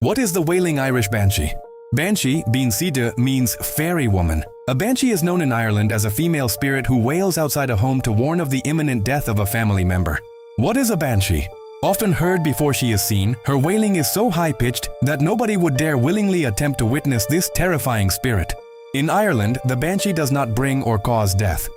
What is the wailing Irish Banshee? Banshee, bean sida, means fairy woman. A banshee is known in Ireland as a female spirit who wails outside a home to warn of the imminent death of a family member. What is a banshee? Often heard before she is seen, her wailing is so high-pitched that nobody would dare willingly attempt to witness this terrifying spirit. In Ireland, the banshee does not bring or cause death.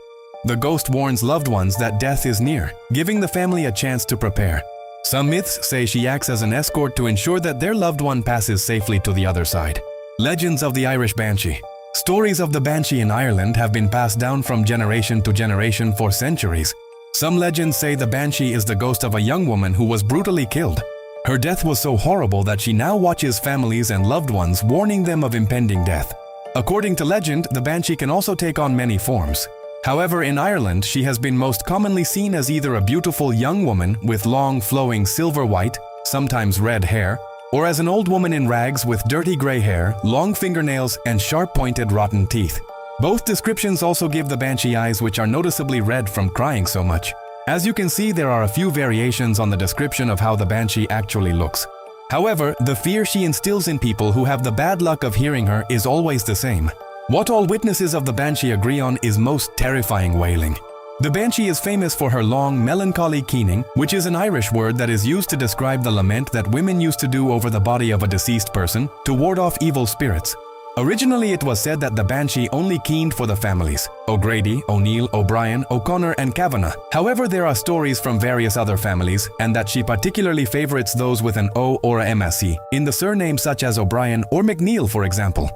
The ghost warns loved ones that death is near, giving the family a chance to prepare. Some myths say she acts as an escort to ensure that their loved one passes safely to the other side. Legends of the Irish Banshee. Stories of the Banshee in Ireland have been passed down from generation to generation for centuries. Some legends say the Banshee is the ghost of a young woman who was brutally killed. Her death was so horrible that she now watches families and loved ones, warning them of impending death. According to legend, the Banshee can also take on many forms. However, in Ireland, she has been most commonly seen as either a beautiful young woman with long, flowing silver-white, sometimes red hair, or as an old woman in rags with dirty gray hair, long fingernails, and sharp-pointed rotten teeth. Both descriptions also give the Banshee eyes, which are noticeably red from crying so much. As you can see, there are a few variations on the description of how the Banshee actually looks. However, the fear she instills in people who have the bad luck of hearing her is always the same. What all witnesses of the Banshee agree on is most terrifying wailing. The Banshee is famous for her long, melancholy keening, which is an Irish word that is used to describe the lament that women used to do over the body of a deceased person to ward off evil spirits. Originally, it was said that the Banshee only keened for the families O'Grady, O'Neill, O'Brien, O'Connor, and Kavanagh. However, there are stories from various other families, and that she particularly favorites those with an O or a MSC in the surname, such as O'Brien or McNeil, for example.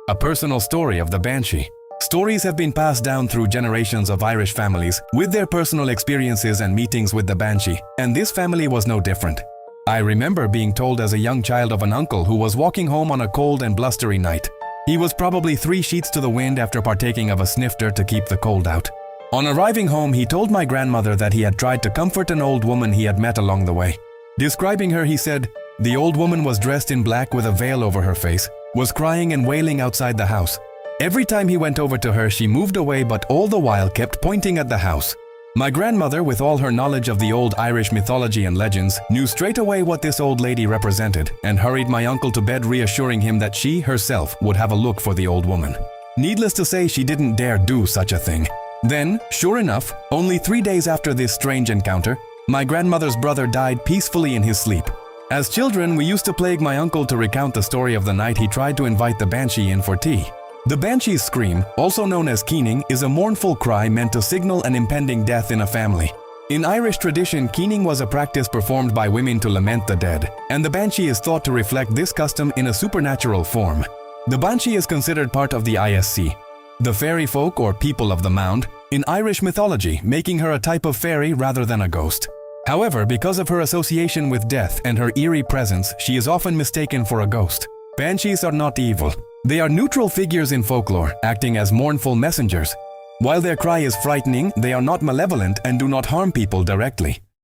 A personal story of the Banshee. Stories have been passed down through generations of Irish families with their personal experiences and meetings with the Banshee, and this family was no different. I remember being told as a young child of an uncle who was walking home on a cold and blustery night. He was probably 3 sheets to the wind after partaking of a snifter to keep the cold out. On arriving home, he told my grandmother that he had tried to comfort an old woman he had met along the way. Describing her, he said, "The old woman was dressed in black with a veil over her face, was crying and wailing outside the house. Every time he went over to her, she moved away, but all the while kept pointing at the house." My grandmother, with all her knowledge of the old Irish mythology and legends, knew straight away what this old lady represented and hurried my uncle to bed, reassuring him that she herself would have a look for the old woman. Needless to say, she didn't dare do such a thing. Then, sure enough, only 3 days after this strange encounter, my grandmother's brother died peacefully in his sleep. As children, we used to plague my uncle to recount the story of the night he tried to invite the Banshee in for tea. The Banshee's scream, also known as keening, is a mournful cry meant to signal an impending death in a family. In Irish tradition, keening was a practice performed by women to lament the dead, and the Banshee is thought to reflect this custom in a supernatural form. The Banshee is considered part of the ISC, the fairy folk or people of the mound, in Irish mythology, making her a type of fairy rather than a ghost. However, because of her association with death and her eerie presence, she is often mistaken for a ghost. Banshees are not evil. They are neutral figures in folklore, acting as mournful messengers. While their cry is frightening, they are not malevolent and do not harm people directly.